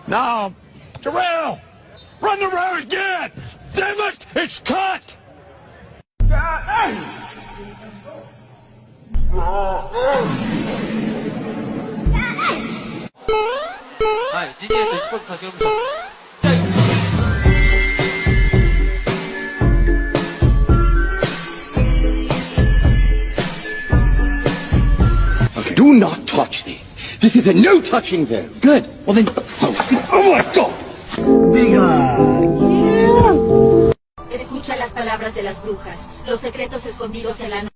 Now, Terrell, run the road again! Damn it, it's cut! Do not touch these. This is a no touching zone. Good. Well then. Oh my God. Escucha las palabras de las brujas, los secretos escondidos en la noche.